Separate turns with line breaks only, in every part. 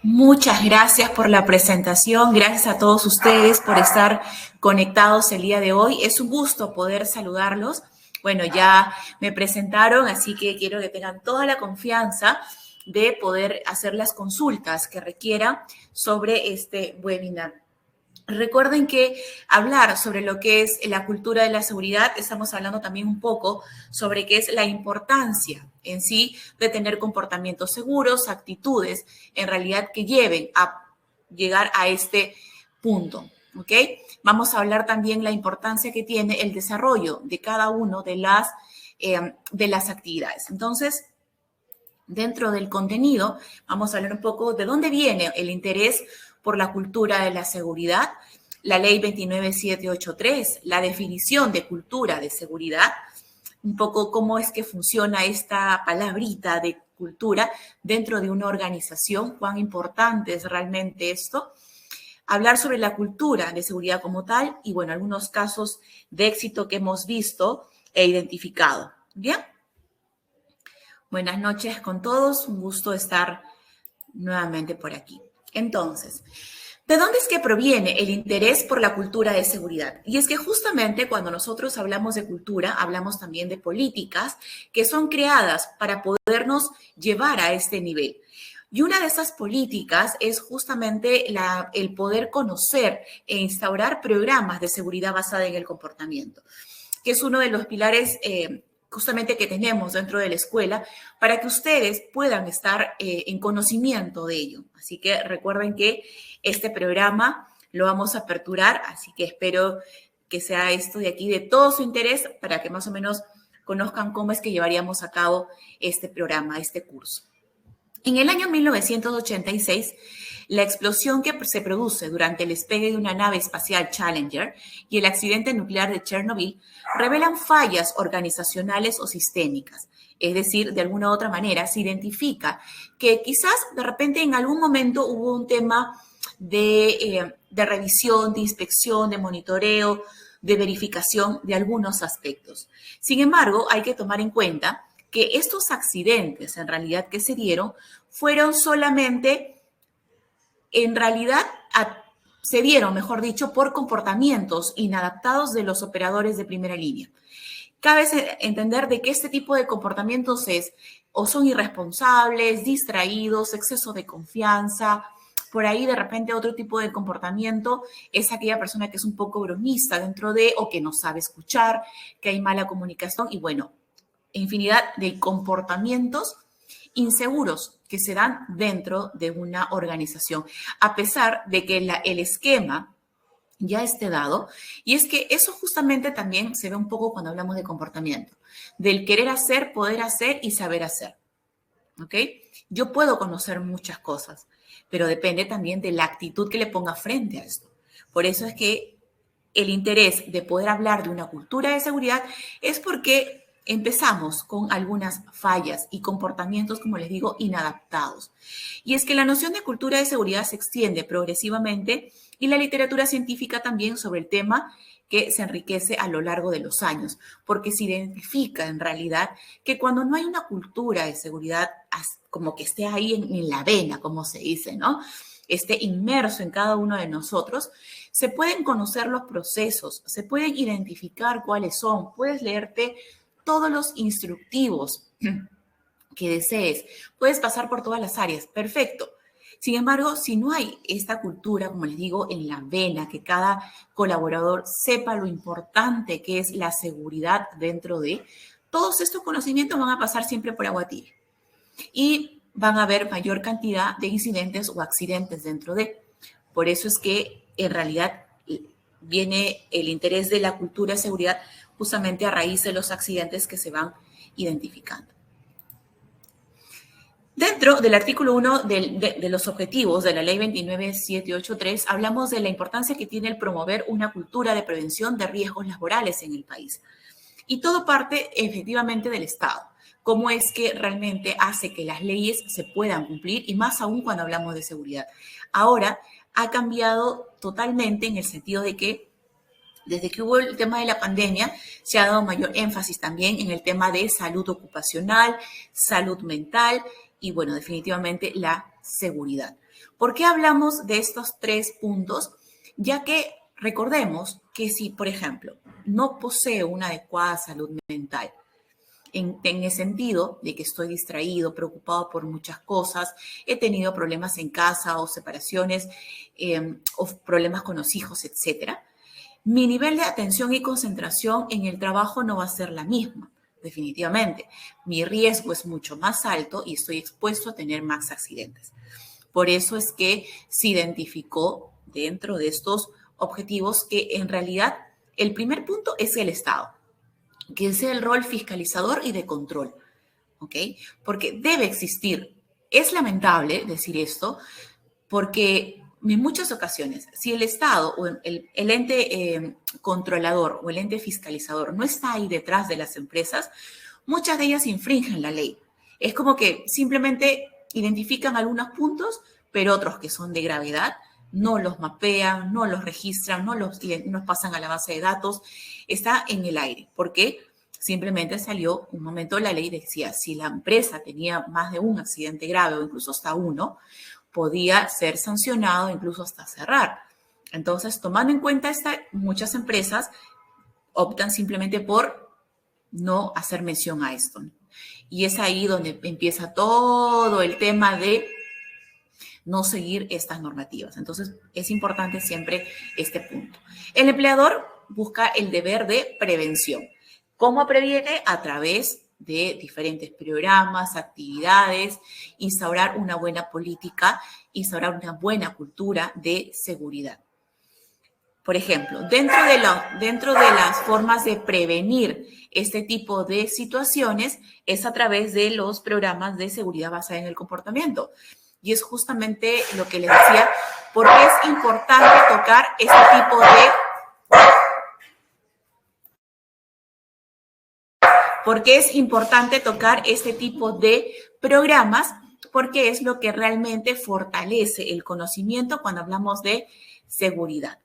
Muchas gracias por la presentación, gracias a todos ustedes por estar conectados el día de hoy. Es un gusto poder saludarlos. Bueno, ya me presentaron, así que quiero que tengan toda la confianza de poder hacer las consultas que requieran sobre este webinar. Recuerden que hablar sobre lo que es la cultura de la seguridad, estamos hablando también un poco sobre qué es la importancia en sí de tener comportamientos seguros, actitudes en realidad que lleven a llegar a este punto, ¿ok? Vamos a hablar también la importancia que tiene el desarrollo de cada una de las actividades. Entonces, dentro del contenido, vamos a hablar un poco de dónde viene el interés por la cultura de la seguridad, la ley 29783, la definición de cultura de seguridad, un poco cómo es que funciona esta palabrita de cultura dentro de una organización, cuán importante es realmente esto, hablar sobre la cultura de seguridad como tal y, bueno, algunos casos de éxito que hemos visto e identificado. ¿Bien? Buenas noches con todos, un gusto estar nuevamente por aquí. Entonces, ¿de dónde es que proviene el interés por la cultura de seguridad? Y es que justamente cuando nosotros hablamos de cultura, hablamos también de políticas que son creadas para podernos llevar a este nivel. Y una de esas políticas es justamente el poder conocer e instaurar programas de seguridad basada en el comportamiento, que es uno de los pilares justamente que tenemos dentro de la escuela para que ustedes puedan estar en conocimiento de ello. Así que recuerden que este programa lo vamos a aperturar, así que espero que sea esto de aquí de todo su interés para que más o menos conozcan cómo es que llevaríamos a cabo este programa, este curso. En el año 1986, la explosión que se produce durante el despegue de una nave espacial Challenger y el accidente nuclear de Chernobyl revelan fallas organizacionales o sistémicas. Es decir, de alguna u otra manera se identifica que quizás de repente en algún momento hubo un tema de revisión, de inspección, de monitoreo, de verificación de algunos aspectos. Sin embargo, hay que tomar en cuenta que estos accidentes en realidad que se dieron fueron solamente, en realidad, se dieron, mejor dicho, por comportamientos inadaptados de los operadores de primera línea. Cabe entender de que este tipo de comportamientos o son irresponsables, distraídos, exceso de confianza. Por ahí, de repente, otro tipo de comportamiento es aquella persona que es un poco bromista dentro de, o que no sabe escuchar, que hay mala comunicación y, bueno, infinidad de comportamientos inseguros que se dan dentro de una organización, a pesar de que el esquema ya esté dado. Y es que eso justamente también se ve un poco cuando hablamos de comportamiento, del querer hacer, poder hacer y saber hacer. ¿Ok? Yo puedo conocer muchas cosas, pero depende también de la actitud que le ponga frente a esto. Por eso es que el interés de poder hablar de una cultura de seguridad es porque empezamos con algunas fallas y comportamientos, como les digo, inadaptados. Y es que la noción de cultura de seguridad se extiende progresivamente y la literatura científica también sobre el tema que se enriquece a lo largo de los años, porque se identifica en realidad que cuando no hay una cultura de seguridad como que esté ahí en la vena, como se dice, ¿no? Esté inmerso en cada uno de nosotros, se pueden conocer los procesos, se pueden identificar cuáles son, puedes leerte todos los instructivos que desees, puedes pasar por todas las áreas, perfecto. Sin embargo, si no hay esta cultura, como les digo, en la vena, que cada colaborador sepa lo importante que es la seguridad dentro de, todos estos conocimientos van a pasar siempre por agua tibia. Y van a haber mayor cantidad de incidentes o accidentes dentro de. Por eso es que en realidad viene el interés de la cultura de seguridad justamente a raíz de los accidentes que se van identificando. Dentro del artículo 1 de los objetivos de la ley 29783, hablamos de la importancia que tiene el promover una cultura de prevención de riesgos laborales en el país. Y todo parte efectivamente del Estado. Cómo es que realmente hace que las leyes se puedan cumplir y más aún cuando hablamos de seguridad. Ahora ha cambiado totalmente en el sentido de que desde que hubo el tema de la pandemia se ha dado mayor énfasis también en el tema de salud ocupacional, salud mental y, bueno, definitivamente la seguridad. ¿Por qué hablamos de estos 3 puntos? Ya que recordemos que si, por ejemplo, no poseo una adecuada salud mental, en el sentido de que estoy distraído, preocupado por muchas cosas, he tenido problemas en casa o separaciones o problemas con los hijos, etcétera, mi nivel de atención y concentración en el trabajo no va a ser la misma, definitivamente. Mi riesgo es mucho más alto y estoy expuesto a tener más accidentes. Por eso es que se identificó dentro de estos objetivos que en realidad el primer punto es el Estado, que es el rol fiscalizador y de control, ¿ok? Porque debe existir. Es lamentable decir esto, porque en muchas ocasiones, si el Estado o el ente controlador o el ente fiscalizador no está ahí detrás de las empresas, muchas de ellas infringen la ley. Es como que simplemente identifican algunos puntos, pero otros que son de gravedad no los mapean, no los registran, no los pasan a la base de datos. Está en el aire. ¿Por qué? Simplemente salió un momento, la ley decía, si la empresa tenía más de un accidente grave o incluso hasta uno, podía ser sancionado, incluso hasta cerrar. Entonces, tomando en cuenta muchas empresas optan simplemente por no hacer mención a esto. Y es ahí donde empieza todo el tema de no seguir estas normativas. Entonces, es importante siempre este punto. El empleador busca el deber de prevención. ¿Cómo previene? A través de diferentes programas, actividades, instaurar una buena política, instaurar una buena cultura de seguridad. Por ejemplo, dentro de las formas de prevenir este tipo de situaciones es a través de los programas de seguridad basada en el comportamiento. Y es justamente lo que les decía, porque es importante tocar este tipo de... Porque es importante tocar este tipo de programas, porque es lo que realmente fortalece el conocimiento cuando hablamos de seguridad.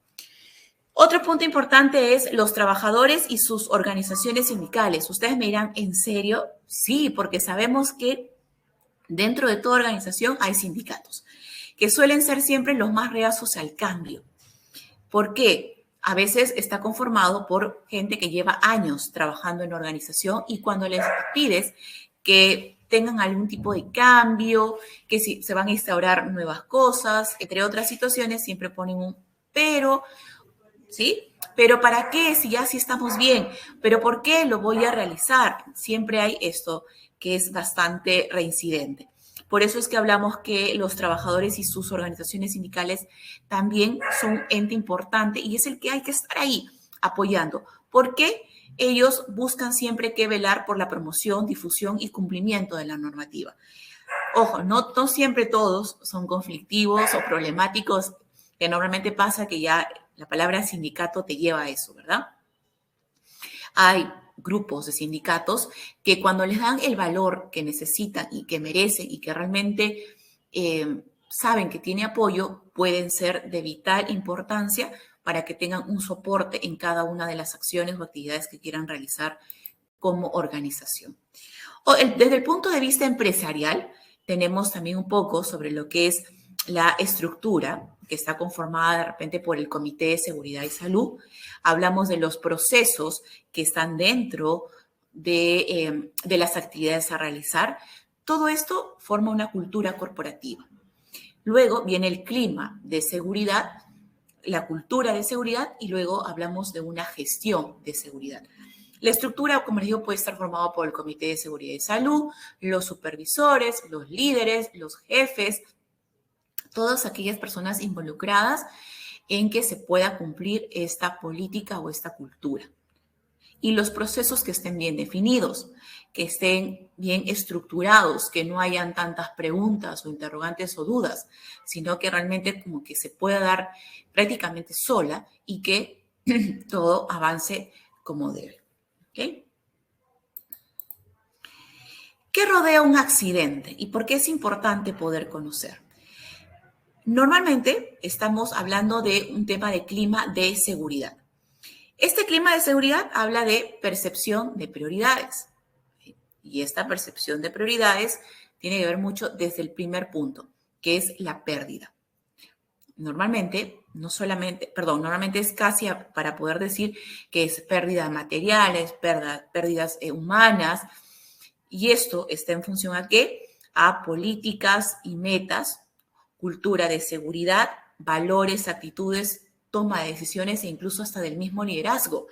Otro punto importante es los trabajadores y sus organizaciones sindicales. Ustedes me dirán, ¿en serio? Sí, porque sabemos que dentro de toda organización hay sindicatos, que suelen ser siempre los más reacios al cambio. ¿Por qué? A veces está conformado por gente que lleva años trabajando en la organización y cuando les pides que tengan algún tipo de cambio, que si se van a instaurar nuevas cosas, entre otras situaciones, siempre ponen un pero, ¿sí? ¿Pero para qué? Si ya sí estamos bien. ¿Pero por qué lo voy a realizar? Siempre hay esto que es bastante reincidente. Por eso es que hablamos que los trabajadores y sus organizaciones sindicales también son un ente importante y es el que hay que estar ahí apoyando. Porque ellos buscan siempre que velar por la promoción, difusión y cumplimiento de la normativa. Ojo, no siempre todos son conflictivos o problemáticos, que normalmente pasa que ya la palabra sindicato te lleva a eso, ¿verdad? Hay grupos de sindicatos que cuando les dan el valor que necesitan y que merecen y que realmente saben que tiene apoyo, pueden ser de vital importancia para que tengan un soporte en cada una de las acciones o actividades que quieran realizar como organización. Desde el punto de vista empresarial, tenemos también un poco sobre lo que es la estructura que está conformada de repente por el Comité de Seguridad y Salud. Hablamos de los procesos que están dentro de las actividades a realizar. Todo esto forma una cultura corporativa. Luego viene el clima de seguridad, la cultura de seguridad y luego hablamos de una gestión de seguridad. La estructura, como les digo, puede estar formada por el Comité de Seguridad y Salud, los supervisores, los líderes, los jefes, todas aquellas personas involucradas en que se pueda cumplir esta política o esta cultura. Y los procesos que estén bien definidos, que estén bien estructurados, que no hayan tantas preguntas o interrogantes o dudas, sino que realmente como que se pueda dar prácticamente sola y que todo avance como debe. ¿Okay? ¿Qué rodea un accidente y por qué es importante poder conocer? Normalmente estamos hablando de un tema de clima de seguridad. Este clima de seguridad habla de percepción de prioridades. Y esta percepción de prioridades tiene que ver mucho desde el primer punto, que es la pérdida. Normalmente, normalmente es casi para poder decir que es pérdida materiales, pérdidas humanas, y esto está en función ¿a qué? A políticas y metas, cultura de seguridad, valores, actitudes, toma de decisiones e incluso hasta del mismo liderazgo.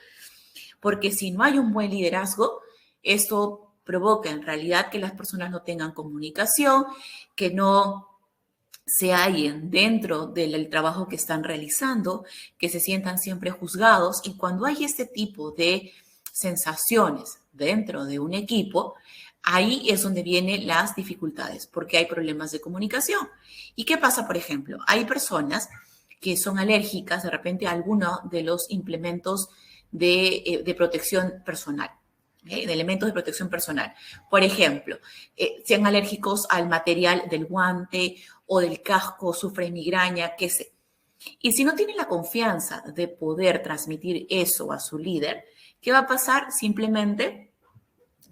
Porque si no hay un buen liderazgo, esto provoca en realidad que las personas no tengan comunicación, que no se hallen dentro del trabajo que están realizando, que se sientan siempre juzgados. Y cuando hay este tipo de sensaciones dentro de un equipo, ahí es donde vienen las dificultades, porque hay problemas de comunicación. ¿Y qué pasa, por ejemplo? Hay personas que son alérgicas de repente a alguno de los implementos de protección personal. De elementos de protección personal. Por ejemplo, sean alérgicos al material del guante o del casco, sufren migraña, qué sé. Y si no tienen la confianza de poder transmitir eso a su líder, ¿qué va a pasar? Simplemente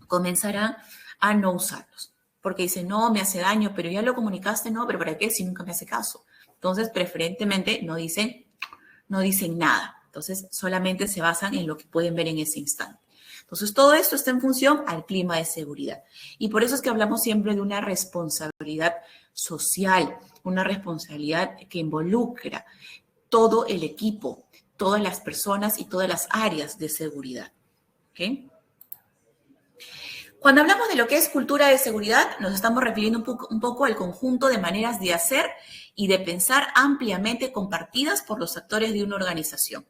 comenzarán a no usarlos. Porque dicen, no, me hace daño, pero ya lo comunicaste, no, pero ¿para qué si nunca me hace caso? Entonces, preferentemente no dicen nada. Entonces, solamente se basan en lo que pueden ver en ese instante. Entonces, todo esto está en función al clima de seguridad. Y por eso es que hablamos siempre de una responsabilidad social, una responsabilidad que involucra todo el equipo, todas las personas y todas las áreas de seguridad. ¿Okay? Cuando hablamos de lo que es cultura de seguridad, nos estamos refiriendo un poco al conjunto de maneras de hacer y de pensar ampliamente compartidas por los actores de una organización,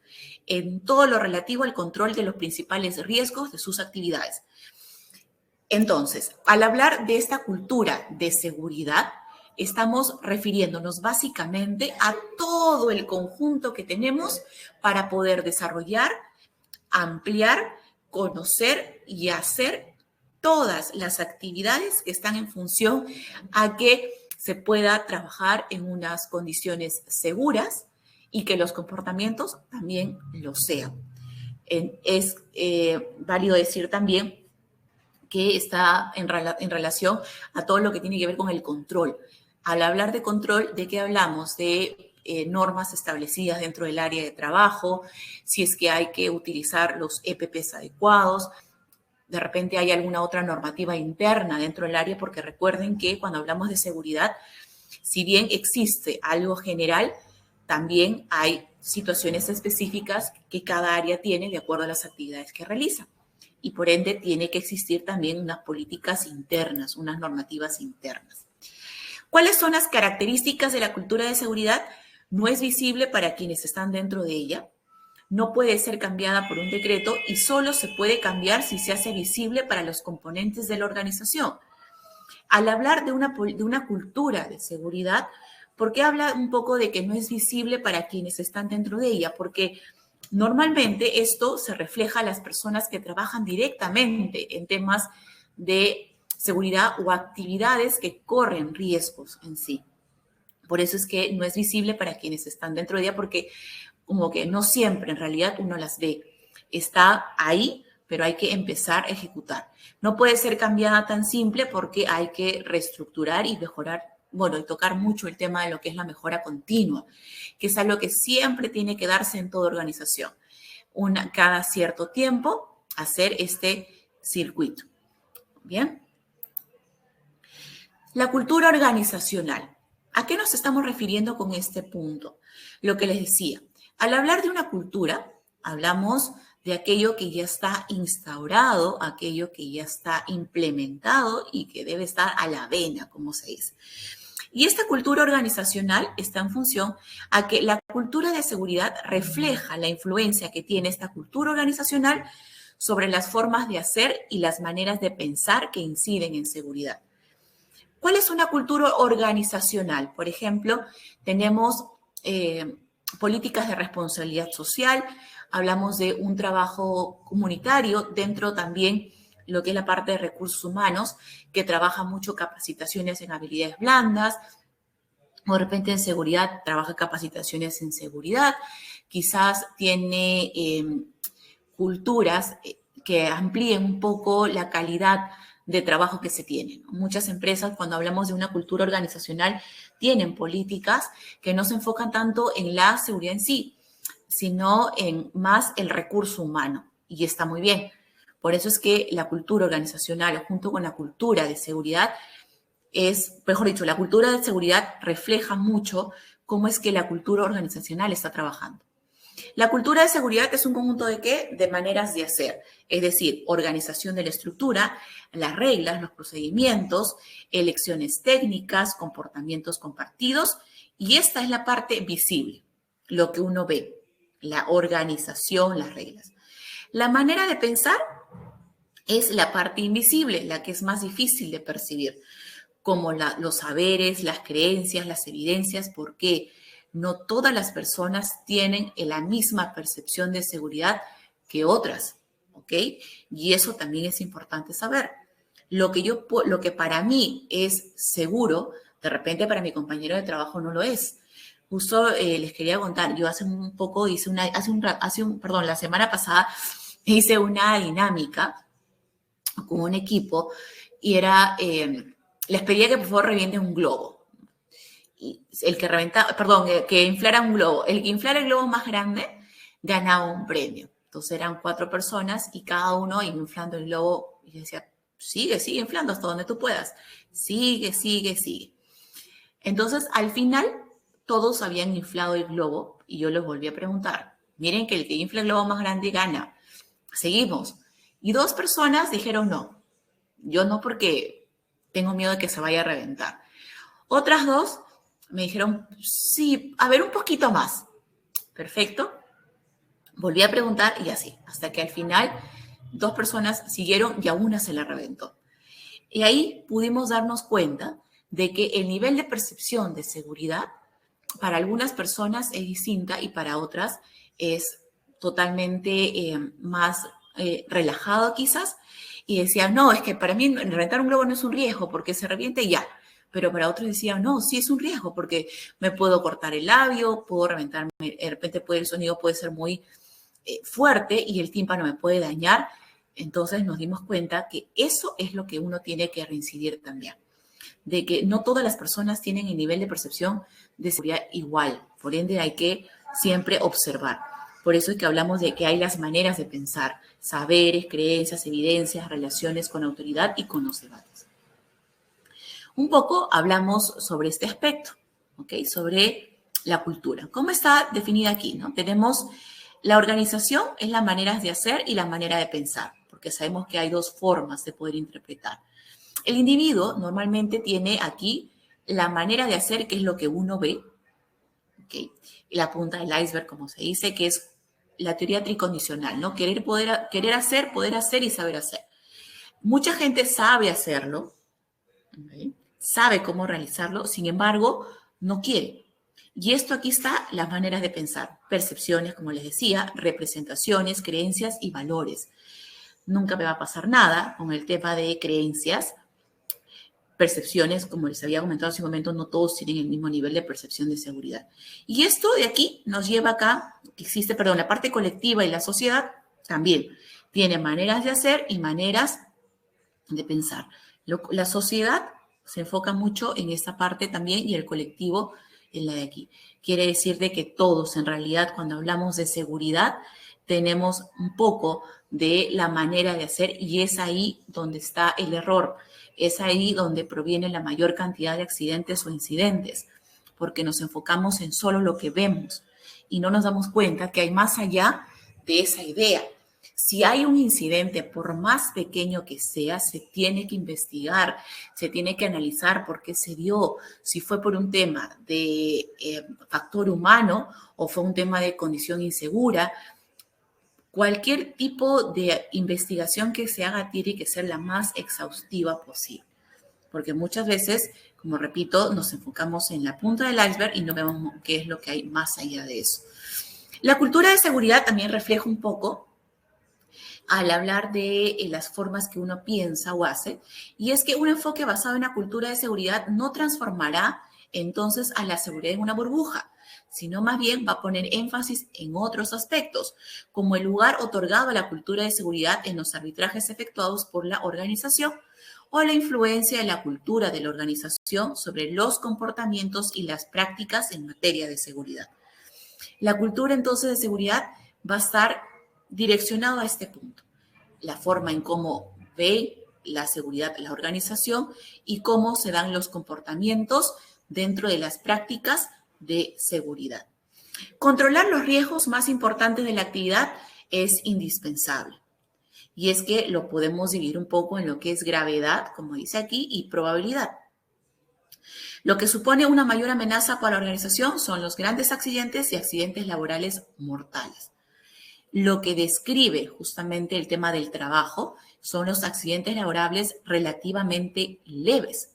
en todo lo relativo al control de los principales riesgos de sus actividades. Entonces, al hablar de esta cultura de seguridad, estamos refiriéndonos básicamente a todo el conjunto que tenemos para poder desarrollar, ampliar, conocer y hacer todas las actividades que están en función a que se pueda trabajar en unas condiciones seguras y que los comportamientos también lo sean. Es válido decir también que está en relación a todo lo que tiene que ver con el control. Al hablar de control, ¿de qué hablamos? De normas establecidas dentro del área de trabajo, si es que hay que utilizar los EPPs adecuados, de repente hay alguna otra normativa interna dentro del área, porque recuerden que cuando hablamos de seguridad, si bien existe algo general, también hay situaciones específicas que cada área tiene de acuerdo a las actividades que realiza. Y por ende tiene que existir también unas políticas internas, unas normativas internas. ¿Cuáles son las características de la cultura de seguridad? No es visible para quienes están dentro de ella. No puede ser cambiada por un decreto y solo se puede cambiar si se hace visible para los componentes de la organización. Al hablar de una cultura de seguridad, ¿por qué habla un poco de que no es visible para quienes están dentro de ella? Porque normalmente esto se refleja a las personas que trabajan directamente en temas de seguridad o actividades que corren riesgos en sí. Por eso es que no es visible para quienes están dentro de ella, porque como que no siempre en realidad uno las ve. Está ahí, pero hay que empezar a ejecutar. No puede ser cambiada tan simple porque hay que reestructurar y mejorar, bueno, y tocar mucho el tema de lo que es la mejora continua, que es algo que siempre tiene que darse en toda organización. Cada cierto tiempo hacer este circuito. ¿Bien? La cultura organizacional. ¿A qué nos estamos refiriendo con este punto? Lo que les decía. Al hablar de una cultura, hablamos de aquello que ya está instaurado, aquello que ya está implementado y que debe estar a la vena, como se dice. Y esta cultura organizacional está en función a que la cultura de seguridad refleja la influencia que tiene esta cultura organizacional sobre las formas de hacer y las maneras de pensar que inciden en seguridad. ¿Cuál es una cultura organizacional? Por ejemplo, tenemos políticas de responsabilidad social, hablamos de un trabajo comunitario, dentro también lo que es la parte de recursos humanos, que trabaja mucho capacitaciones en habilidades blandas, o de repente en seguridad trabaja capacitaciones en seguridad, quizás tiene culturas que amplíen un poco la calidad de trabajo que se tiene, ¿no? Muchas empresas, cuando hablamos de una cultura organizacional, tienen políticas que no se enfocan tanto en la seguridad en sí, sino en más el recurso humano. Y está muy bien. Por eso es que la cultura organizacional, junto con la cultura de seguridad, mejor dicho, la cultura de seguridad refleja mucho cómo es que la cultura organizacional está trabajando. La cultura de seguridad es un conjunto de qué? De maneras de hacer, es decir, organización de la estructura, las reglas, los procedimientos, elecciones técnicas, comportamientos compartidos, y esta es la parte visible, lo que uno ve, la organización, las reglas. La manera de pensar es la parte invisible, la que es más difícil de percibir, como los saberes, las creencias, las evidencias, porque no todas las personas tienen la misma percepción de seguridad que otras, ¿ok? Y eso también es importante saber. Lo que para mí es seguro, de repente para mi compañero de trabajo no lo es. Justo les quería contar, yo hace un poco la semana pasada hice una dinámica con un equipo y era, les pedía que por favor revienten un globo. Y que inflara un globo. El que inflara el globo más grande ganaba un premio. Entonces eran 4 personas y cada uno iba inflando el globo. Y yo decía, sigue inflando hasta donde tú puedas. Sigue. Entonces, al final, todos habían inflado el globo y yo les volví a preguntar. Miren que el que infla el globo más grande gana. Seguimos. Y 2 personas dijeron no. Yo no, porque tengo miedo de que se vaya a reventar. Otras 2 me dijeron, sí, a ver, un poquito más. Perfecto. Volví a preguntar y así, hasta que al final 2 personas siguieron y a una se la reventó. Y ahí pudimos darnos cuenta de que el nivel de percepción de seguridad para algunas personas es distinta y para otras es totalmente más relajado quizás. Y decían, no, es que para mí reventar un globo no es un riesgo porque se reviente y ya. Pero para otros decían, no, sí es un riesgo porque me puedo cortar el labio, puedo reventarme, de repente el sonido puede ser muy fuerte y el tímpano me puede dañar. Entonces nos dimos cuenta que eso es lo que uno tiene que reincidir también, de que no todas las personas tienen el nivel de percepción de seguridad igual. Por ende, hay que siempre observar. Por eso es que hablamos de que hay las maneras de pensar, saberes, creencias, evidencias, relaciones con autoridad y con los debates. Un poco hablamos sobre este aspecto, ¿ok? Sobre la cultura. ¿Cómo está definida aquí, no? Tenemos la organización, es las maneras de hacer y la manera de pensar, porque sabemos que hay 2 formas de poder interpretar. El individuo normalmente tiene aquí la manera de hacer, que es lo que uno ve, ¿okay? Y la punta del iceberg, como se dice, que es la teoría tricondicional, ¿no? Querer hacer, poder hacer y saber hacer. Mucha gente sabe hacerlo, ¿okay? Sabe cómo realizarlo, sin embargo, no quiere. Y esto aquí está las maneras de pensar, percepciones, como les decía, representaciones, creencias y valores. Nunca me va a pasar nada con el tema de creencias. Percepciones, como les había comentado hace un momento, no todos tienen el mismo nivel de percepción de seguridad. Y esto de aquí nos lleva acá, la parte colectiva y la sociedad también tiene maneras de hacer y maneras de pensar. La sociedad se enfoca mucho en esta parte también y el colectivo en la de aquí. Quiere decir de que todos, en realidad, cuando hablamos de seguridad, tenemos un poco de la manera de hacer y es ahí donde está el error. Es ahí donde proviene la mayor cantidad de accidentes o incidentes, porque nos enfocamos en solo lo que vemos y no nos damos cuenta que hay más allá de esa idea. Si hay un incidente, por más pequeño que sea, se tiene que investigar, se tiene que analizar por qué se dio, si fue por un tema de factor humano o fue un tema de condición insegura. Cualquier tipo de investigación que se haga tiene que ser la más exhaustiva posible, porque muchas veces, como repito, nos enfocamos en la punta del iceberg y no vemos qué es lo que hay más allá de eso. La cultura de seguridad también refleja un poco al hablar de las formas que uno piensa o hace, y es que un enfoque basado en la cultura de seguridad no transformará entonces a la seguridad en una burbuja, sino más bien va a poner énfasis en otros aspectos, como el lugar otorgado a la cultura de seguridad en los arbitrajes efectuados por la organización o la influencia de la cultura de la organización sobre los comportamientos y las prácticas en materia de seguridad. La cultura entonces de seguridad va a estar direccionada a este punto, la forma en cómo ve la seguridad la organización y cómo se dan los comportamientos dentro de las prácticas de seguridad. Controlar los riesgos más importantes de la actividad es indispensable. Y es que lo podemos dividir un poco en lo que es gravedad, como dice aquí, y probabilidad. Lo que supone una mayor amenaza para la organización son los grandes accidentes y accidentes laborales mortales. Lo que describe justamente el tema del trabajo son los accidentes laborales relativamente leves.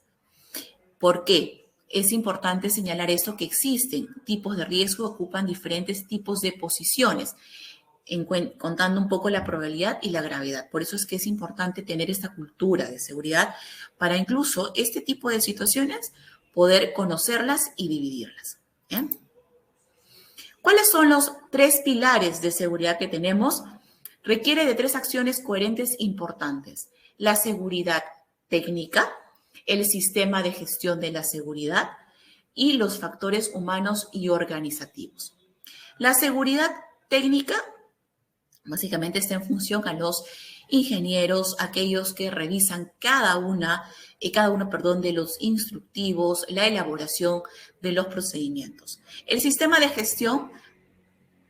¿Por qué? Es importante señalar esto, que existen tipos de riesgo, ocupan diferentes tipos de posiciones, contando un poco la probabilidad y la gravedad. Por eso es que es importante tener esta cultura de seguridad para incluso este tipo de situaciones poder conocerlas y dividirlas. ¿Bien? ¿Cuáles son los 3 pilares de seguridad que tenemos? Requiere de 3 acciones coherentes importantes: la seguridad técnica, el sistema de gestión de la seguridad y los factores humanos y organizativos. La seguridad técnica básicamente está en función a los ingenieros, aquellos que revisan cada uno de los instructivos, la elaboración de los procedimientos. El sistema de gestión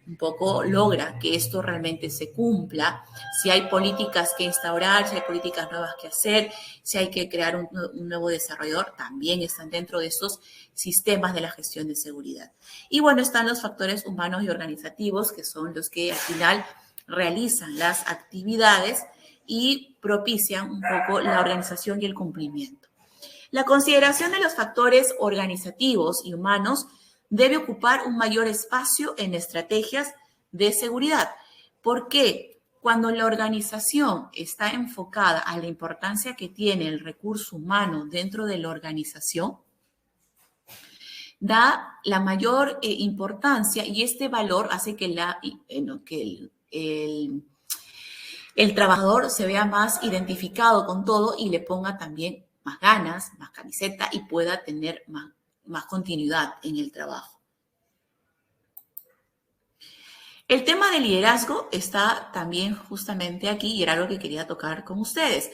un poco logra que esto realmente se cumpla, si hay políticas que instaurar, si hay políticas nuevas que hacer, si hay que crear un nuevo desarrollador, también están dentro de estos sistemas de la gestión de seguridad. Y bueno, están los factores humanos y organizativos, que son los que al final realizan las actividades y propician un poco la organización y el cumplimiento. La consideración de los factores organizativos y humanos debe ocupar un mayor espacio en estrategias de seguridad. ¿Por qué? Cuando la organización está enfocada a la importancia que tiene el recurso humano dentro de la organización, da la mayor importancia, y este valor hace que el trabajador se vea más identificado con todo y le ponga también más ganas, más camiseta y pueda tener más continuidad en el trabajo. El tema del liderazgo está también justamente aquí y era algo que quería tocar con ustedes.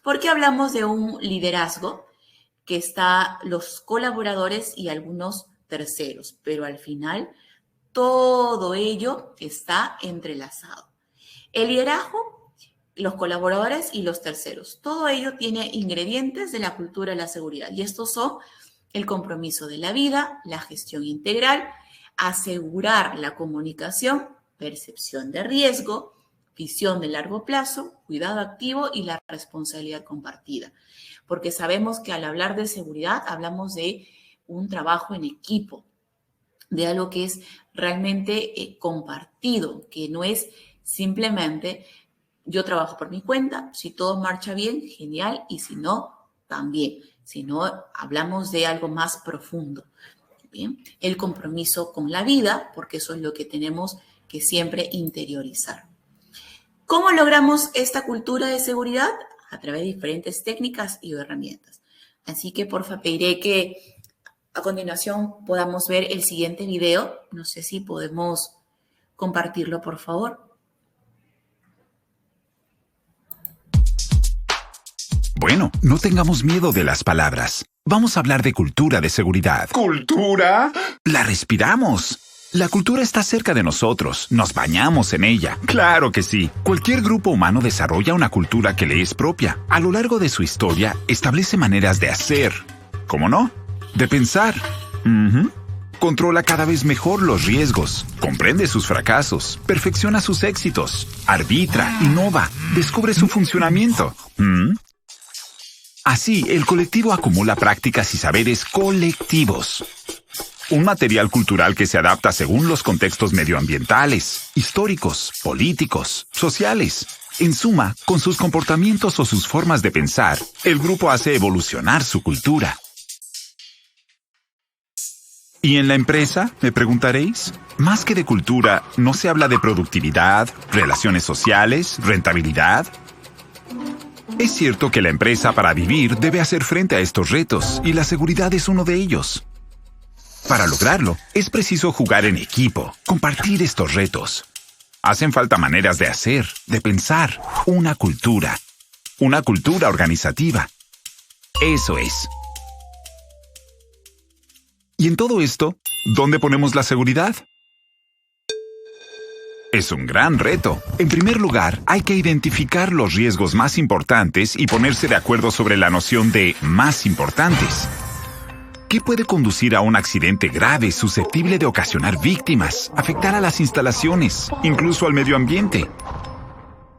Porque hablamos de un liderazgo que está los colaboradores y algunos terceros, pero al final todo ello está entrelazado. El liderazgo, los colaboradores y los terceros, todo ello tiene ingredientes de la cultura de la seguridad y estos son el compromiso de la vida, la gestión integral, asegurar la comunicación, percepción de riesgo, visión de largo plazo, cuidado activo y la responsabilidad compartida. Porque sabemos que al hablar de seguridad hablamos de un trabajo en equipo, de algo que es realmente compartido, que no es simplemente yo trabajo por mi cuenta, si todo marcha bien, genial, y si no, también. Si no, hablamos de algo más profundo. ¿Bien? El compromiso con la vida, porque eso es lo que tenemos que siempre interiorizar. ¿Cómo logramos esta cultura de seguridad? A través de diferentes técnicas y herramientas. Así que, porfa, pediré que a continuación podamos ver el siguiente video. No sé si podemos compartirlo, por favor.
Bueno, no tengamos miedo de las palabras. Vamos a hablar de cultura de seguridad.
¿Cultura?
La respiramos. La cultura está cerca de nosotros. Nos bañamos en ella. Claro que sí. Cualquier grupo humano desarrolla una cultura que le es propia. A lo largo de su historia, establece maneras de hacer. ¿Cómo no? De pensar. Controla cada vez mejor los riesgos. Comprende sus fracasos. Perfecciona sus éxitos. Arbitra, innova. Descubre su funcionamiento. Así, el colectivo acumula prácticas y saberes colectivos. Un material cultural que se adapta según los contextos medioambientales, históricos, políticos, sociales. En suma, con sus comportamientos o sus formas de pensar, el grupo hace evolucionar su cultura. ¿Y en la empresa? Me preguntaréis. Más que de cultura, ¿no se habla de productividad, relaciones sociales, rentabilidad? Es cierto que la empresa para vivir debe hacer frente a estos retos y la seguridad es uno de ellos. Para lograrlo, es preciso jugar en equipo, compartir estos retos. Hacen falta maneras de hacer, de pensar, una cultura organizativa. Eso es. Y en todo esto, ¿dónde ponemos la seguridad? Es un gran reto. En primer lugar, hay que identificar los riesgos más importantes y ponerse de acuerdo sobre la noción de más importantes. ¿Qué puede conducir a un accidente grave susceptible de ocasionar víctimas, afectar a las instalaciones, incluso al medio ambiente?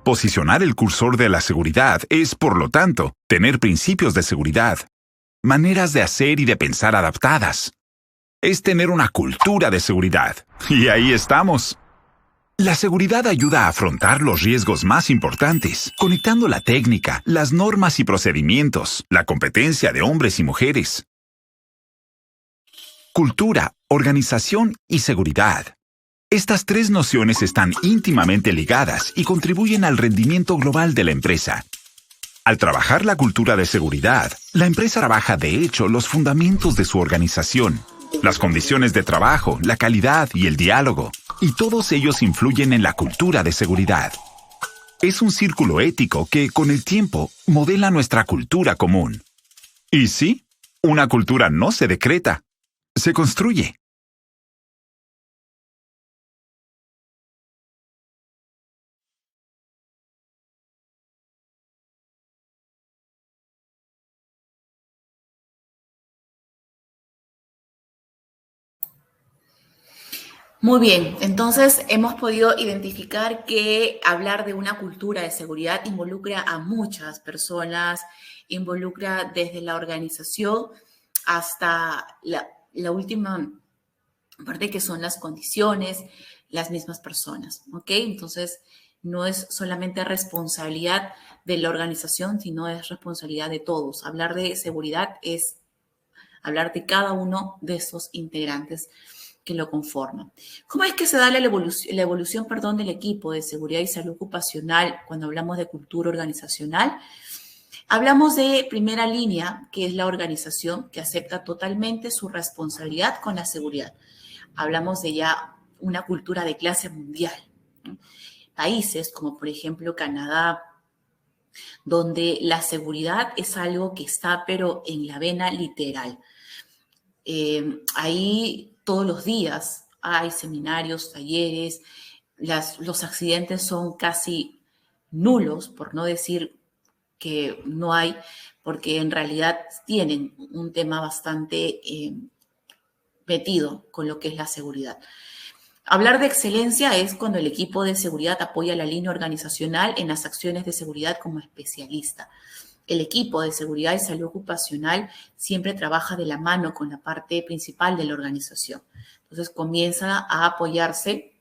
Posicionar el cursor de la seguridad es, por lo tanto, tener principios de seguridad, maneras de hacer y de pensar adaptadas. Es tener una cultura de seguridad. Y ahí estamos. La seguridad ayuda a afrontar los riesgos más importantes, conectando la técnica, las normas y procedimientos, la competencia de hombres y mujeres. Cultura, organización y seguridad. Estas tres nociones están íntimamente ligadas y contribuyen al rendimiento global de la empresa. Al trabajar la cultura de seguridad, la empresa trabaja de hecho los fundamentos de su organización, las condiciones de trabajo, la calidad y el diálogo, y todos ellos influyen en la cultura de seguridad. Es un círculo ético que, con el tiempo, modela nuestra cultura común. Y sí, una cultura no se decreta, se construye.
Muy bien, entonces hemos podido identificar que hablar de una cultura de seguridad involucra a muchas personas, involucra desde la organización hasta la última parte que son las condiciones, las mismas personas, ¿ok? Entonces no es solamente responsabilidad de la organización, sino es responsabilidad de todos. Hablar de seguridad es hablar de cada uno de esos integrantes que lo conforman. ¿Cómo es que se da la evolución, del equipo de seguridad y salud ocupacional cuando hablamos de cultura organizacional? Hablamos de primera línea, que es la organización que acepta totalmente su responsabilidad con la seguridad. Hablamos de ya una cultura de clase mundial, ¿no? Países como por ejemplo Canadá, donde la seguridad es algo que está pero en la vena literal. Ahí todos los días hay seminarios, talleres, los accidentes son casi nulos, por no decir que no hay, porque en realidad tienen un tema bastante metido con lo que es la seguridad. Hablar de excelencia es cuando el equipo de seguridad apoya la línea organizacional en las acciones de seguridad como especialista. El equipo de seguridad y salud ocupacional siempre trabaja de la mano con la parte principal de la organización. Entonces comienza a apoyarse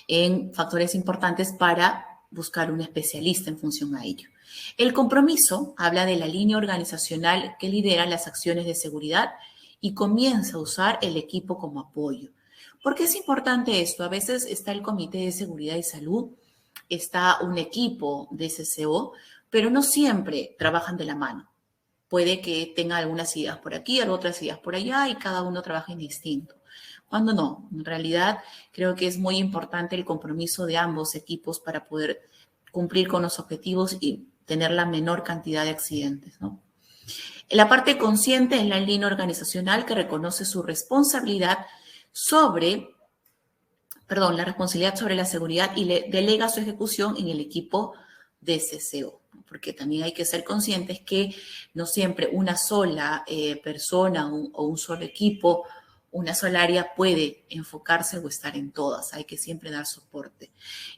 en factores importantes para buscar un especialista en función a ello. El compromiso habla de la línea organizacional que lidera las acciones de seguridad y comienza a usar el equipo como apoyo. ¿Por qué es importante esto? A veces está el Comité de Seguridad y Salud, está un equipo de SCO, pero no siempre trabajan de la mano. Puede que tenga algunas ideas por aquí, otras ideas por allá y cada uno trabaja en distinto. Cuando no, en realidad creo que es muy importante el compromiso de ambos equipos para poder cumplir con los objetivos y tener la menor cantidad de accidentes, ¿no? La parte consciente es la línea organizacional que reconoce su responsabilidad la responsabilidad sobre la seguridad y le delega su ejecución en el equipo de CCO, porque también hay que ser conscientes que no siempre una sola persona o un solo equipo, una sola área puede enfocarse o estar en todas, hay que siempre dar soporte.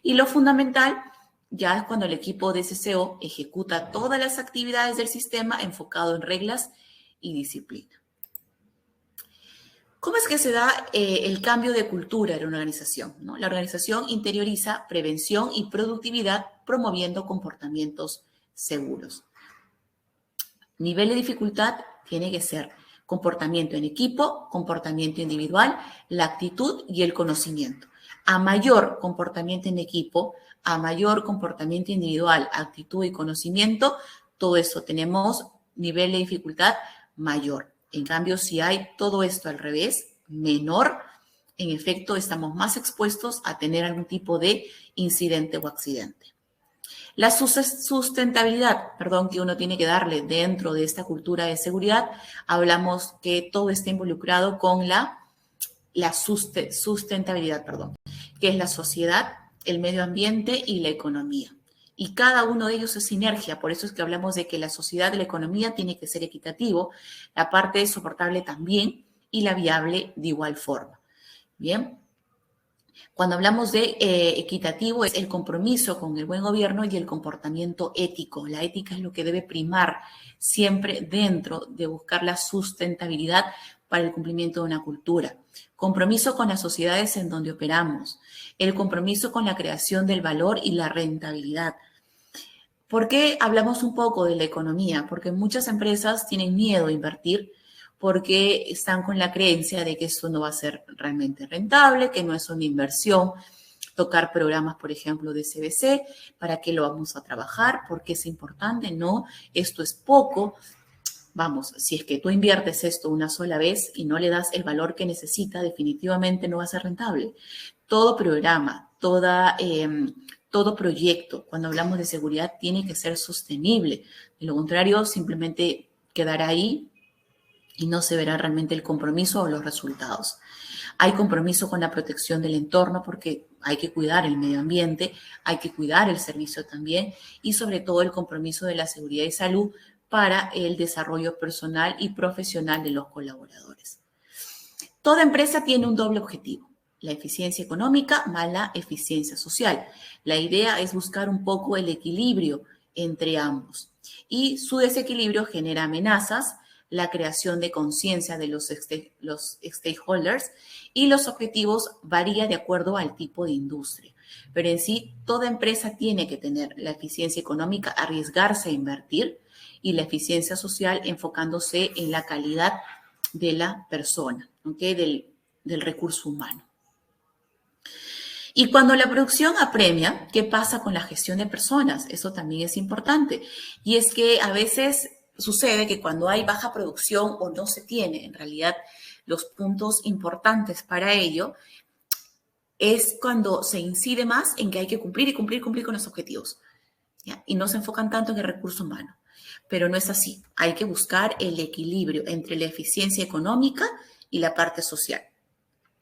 Y lo fundamental ya es cuando el equipo de CCO ejecuta todas las actividades del sistema enfocado en reglas y disciplina. ¿Cómo es que se da el cambio de cultura en una organización, ¿no? La organización interioriza prevención y productividad promoviendo comportamientos seguros. Nivel de dificultad tiene que ser comportamiento en equipo, comportamiento individual, la actitud y el conocimiento. A mayor comportamiento en equipo, a mayor comportamiento individual, actitud y conocimiento, todo eso tenemos nivel de dificultad mayor. En cambio, si hay todo esto al revés, menor, en efecto, estamos más expuestos a tener algún tipo de incidente o accidente. La sustentabilidad, que uno tiene que darle dentro de esta cultura de seguridad, hablamos que todo está involucrado con la sustentabilidad, que es la sociedad, el medio ambiente y la economía. Y cada uno de ellos es sinergia, por eso es que hablamos de que la sociedad y la economía tiene que ser equitativo, la parte soportable también y la viable de igual forma. Bien. Cuando hablamos de equitativo es el compromiso con el buen gobierno y el comportamiento ético. La ética es lo que debe primar siempre dentro de buscar la sustentabilidad para el cumplimiento de una cultura. Compromiso con las sociedades en donde operamos. El compromiso con la creación del valor y la rentabilidad. ¿Por qué hablamos un poco de la economía? Porque muchas empresas tienen miedo a invertir porque están con la creencia de que esto no va a ser realmente rentable, que no es una inversión. Tocar programas, por ejemplo, de CBC, ¿para qué lo vamos a trabajar? ¿Por qué es importante? No, esto es poco. Vamos, si es que tú inviertes esto una sola vez y no le das el valor que necesita, definitivamente no va a ser rentable. Todo programa, todo proyecto, cuando hablamos de seguridad, tiene que ser sostenible. De lo contrario, simplemente quedará ahí y no se verá realmente el compromiso o los resultados. Hay compromiso con la protección del entorno porque hay que cuidar el medio ambiente, hay que cuidar el servicio también y sobre todo el compromiso de la seguridad y salud para el desarrollo personal y profesional de los colaboradores. Toda empresa tiene un doble objetivo, la eficiencia económica más la eficiencia social. La idea es buscar un poco el equilibrio entre ambos y su desequilibrio genera amenazas, la creación de conciencia de los stakeholders y los objetivos varía de acuerdo al tipo de industria. Pero en sí, toda empresa tiene que tener la eficiencia económica, arriesgarse a invertir y la eficiencia social enfocándose en la calidad de la persona, del recurso humano. Y cuando la producción apremia, ¿qué pasa con la gestión de personas? Eso también es importante. Y es que a veces sucede que cuando hay baja producción o no se tiene en realidad los puntos importantes para ello, es cuando se incide más en que hay que cumplir y cumplir con los objetivos, ¿ya? Y no se enfocan tanto en el recurso humano. Pero no es así. Hay que buscar el equilibrio entre la eficiencia económica y la parte social.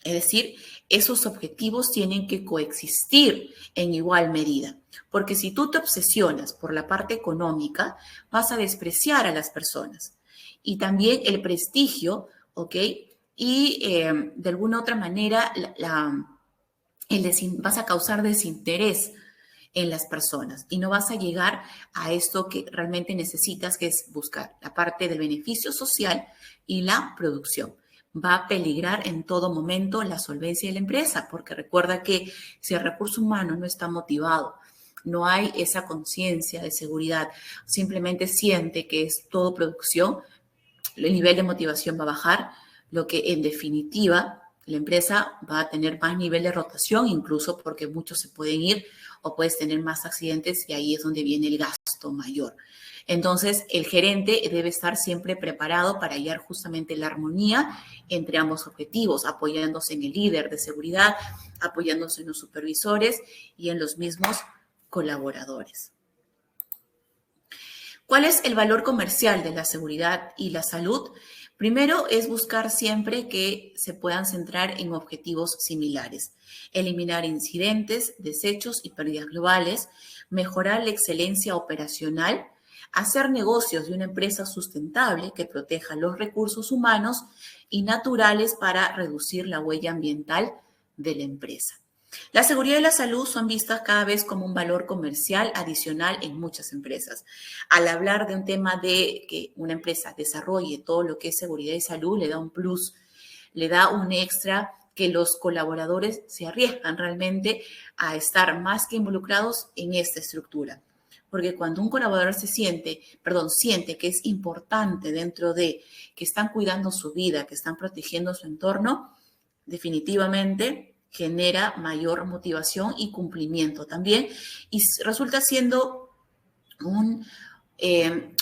Es decir, esos objetivos tienen que coexistir en igual medida, porque si tú te obsesionas por la parte económica, vas a despreciar a las personas y también el prestigio, ¿ok? Y de alguna otra manera vas a causar desinterés en las personas y no vas a llegar a esto que realmente necesitas, que es buscar la parte del beneficio social y la producción. Va a peligrar en todo momento la solvencia de la empresa, porque recuerda que si el recurso humano no está motivado, no hay esa conciencia de seguridad, simplemente siente que es todo producción, el nivel de motivación va a bajar, lo que en definitiva la empresa va a tener más nivel de rotación, incluso porque muchos se pueden ir o puedes tener más accidentes y ahí es donde viene el gasto mayor. Entonces, el gerente debe estar siempre preparado para hallar justamente la armonía entre ambos objetivos, apoyándose en el líder de seguridad, apoyándose en los supervisores y en los mismos colaboradores. ¿Cuál es el valor comercial de la seguridad y la salud? Primero es buscar siempre que se puedan centrar en objetivos similares, eliminar incidentes, desechos y pérdidas globales, mejorar la excelencia operacional, hacer negocios de una empresa sustentable que proteja los recursos humanos y naturales para reducir la huella ambiental de la empresa. La seguridad y la salud son vistas cada vez como un valor comercial adicional en muchas empresas. Al hablar de un tema de que una empresa desarrolle todo lo que es seguridad y salud, le da un plus, le da un extra que los colaboradores se arriesgan realmente a estar más que involucrados en esta estructura. Porque cuando un colaborador siente que es importante dentro de que están cuidando su vida, que están protegiendo su entorno, definitivamente genera mayor motivación y cumplimiento también, y resulta siendo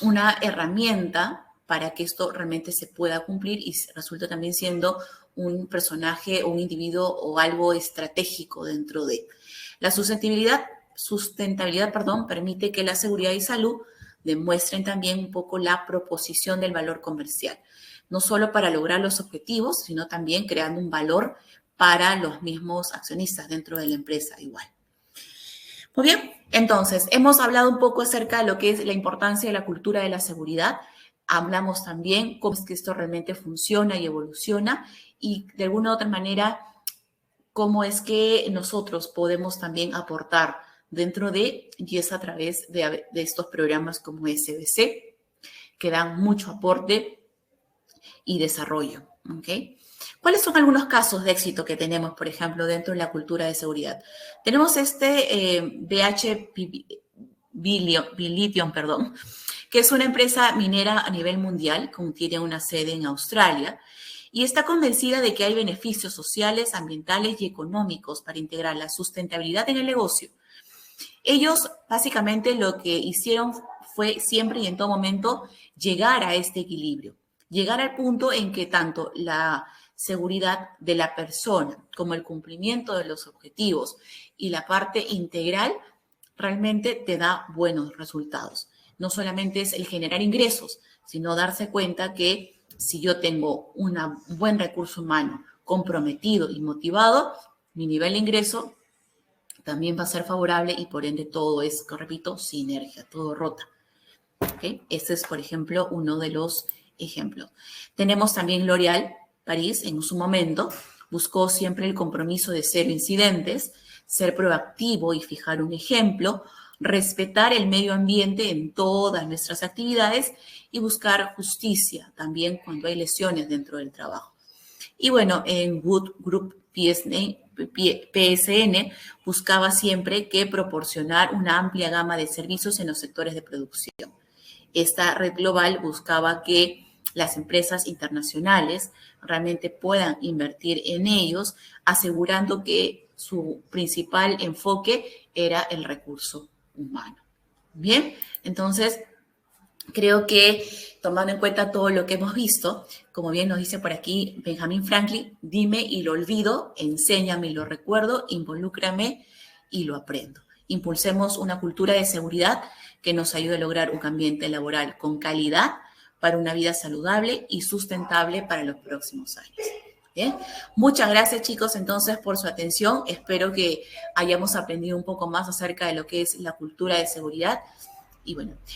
una herramienta para que esto realmente se pueda cumplir y resulta también siendo un personaje o un individuo o algo estratégico dentro de. La sustentabilidad, permite que la seguridad y salud demuestren también un poco la proposición del valor comercial, no solo para lograr los objetivos, sino también creando un valor para los mismos accionistas dentro de la empresa igual. Muy bien, entonces, hemos hablado un poco acerca de lo que es la importancia de la cultura de la seguridad. Hablamos también cómo es que esto realmente funciona y evoluciona y de alguna u otra manera cómo es que nosotros podemos también aportar dentro de, y es a través de estos programas como SBC, que dan mucho aporte y desarrollo. ¿Okay? ¿Cuáles son algunos casos de éxito que tenemos, por ejemplo, dentro de la cultura de seguridad? Tenemos BH Billiton, que es una empresa minera a nivel mundial, que tiene una sede en Australia, y está convencida de que hay beneficios sociales, ambientales y económicos para integrar la sustentabilidad en el negocio. Ellos básicamente lo que hicieron fue siempre y en todo momento llegar a este equilibrio, llegar al punto en que tanto la seguridad de la persona como el cumplimiento de los objetivos y la parte integral realmente te da buenos resultados. No solamente es el generar ingresos, sino darse cuenta que si yo tengo un buen recurso humano comprometido y motivado, mi nivel de ingreso también va a ser favorable y por ende todo es, repito, sinergia, todo rota. ¿Okay? Este es, por ejemplo, uno de los ejemplos. Tenemos también L'Oréal París, en su momento, buscó siempre el compromiso de cero incidentes, ser proactivo y fijar un ejemplo, respetar el medio ambiente en todas nuestras actividades y buscar justicia también cuando hay lesiones dentro del trabajo. Y bueno, en Wood Group PSN buscaba siempre que proporcionar una amplia gama de servicios en los sectores de producción. Esta red global buscaba que las empresas internacionales realmente puedan invertir en ellos, asegurando que su principal enfoque era el recurso humano. Bien, entonces creo que tomando en cuenta todo lo que hemos visto, como bien nos dice por aquí Benjamin Franklin, dime y lo olvido, enséñame y lo recuerdo, involúcrame y lo aprendo. Impulsemos una cultura de seguridad que nos ayude a lograr un ambiente laboral con calidad para una vida saludable y sustentable para los próximos años. ¿Bien? Muchas gracias, chicos, entonces, por su atención. Espero que hayamos aprendido un poco más acerca de lo que es la cultura de seguridad. Y bueno,